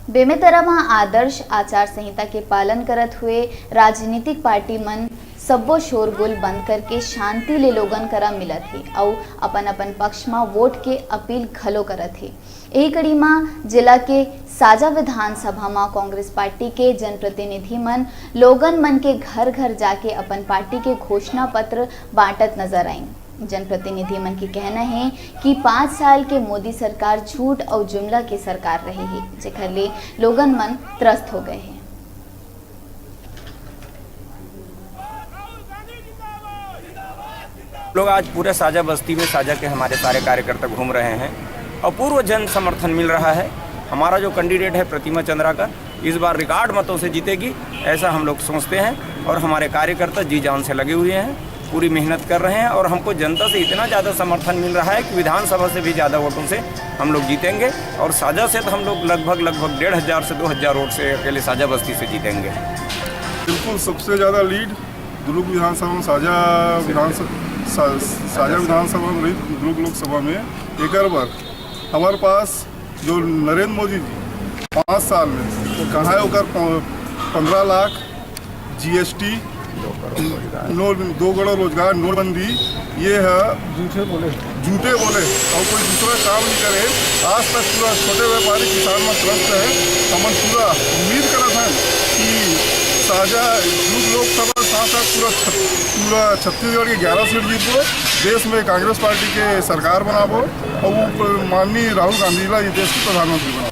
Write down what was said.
बेमेतरा में आदर्श आचार संहिता के पालन करत हुए राजनीतिक पार्टी मन सब्बो शोरगुल बंद करके शांति ले लोगन करा मिलत है और अपन अपन पक्ष में वोट के अपील घलो करत है। यही कड़ी में जिला के साजा विधानसभा में कांग्रेस पार्टी के जनप्रतिनिधि मन लोगन मन के घर घर जाके अपन पार्टी के घोषणा पत्र बांटत नजर आई। जनप्रतिनिधि मन की कहना है कि 5 साल के मोदी सरकार झूठ और जुमला की सरकार रही है, जेकर ले लोगन मन त्रस्त हो गए हैं। लोग आज पूरे साजा बस्ती में साजा के हमारे सारे कार्यकर्ता घूम रहे हैं और पूर्व जन समर्थन मिल रहा है। हमारा जो कैंडिडेट है प्रतिमा चंद्राकर इस बार रिकॉर्ड मतों से जीतेगी, ऐसा हम लोग सोचते हैं और हमारे कार्यकर्ता जी जान से लगे हुए हैं, पूरी मेहनत कर रहे हैं और हमको जनता से इतना ज़्यादा समर्थन मिल रहा है कि विधानसभा से भी ज़्यादा वोटों से हम लोग जीतेंगे और साजा से तो हम लोग लगभग 1,500 से 2,000 वोट से अकेले साजा बस्ती से जीतेंगे। बिल्कुल सबसे ज़्यादा लीड दुर्ग विधानसभा में साजा विधानसभा में दुर्ग लोकसभा में एक बार हमारे पास जो नरेंद्र मोदी जी 5 साल में कहाँ है होकर 15 लाख GST 2 करोड़ रोजगार नोटबंदी ये है झूठे बोले और कोई दूसरा काम नहीं करे। आज तक पूरा छोटे व्यापारी किसान में त्रस्त है। हम पूरा उम्मीद करत हैं कि साजा दुर्ग लोकसभा साथ साथ पूरा छत्तीसगढ़ के 11 सीट जीतबो, देश में कांग्रेस पार्टी के सरकार बनाबो और माननीय राहुल गांधी ला ये देश के प्रधानमंत्री बनाबो।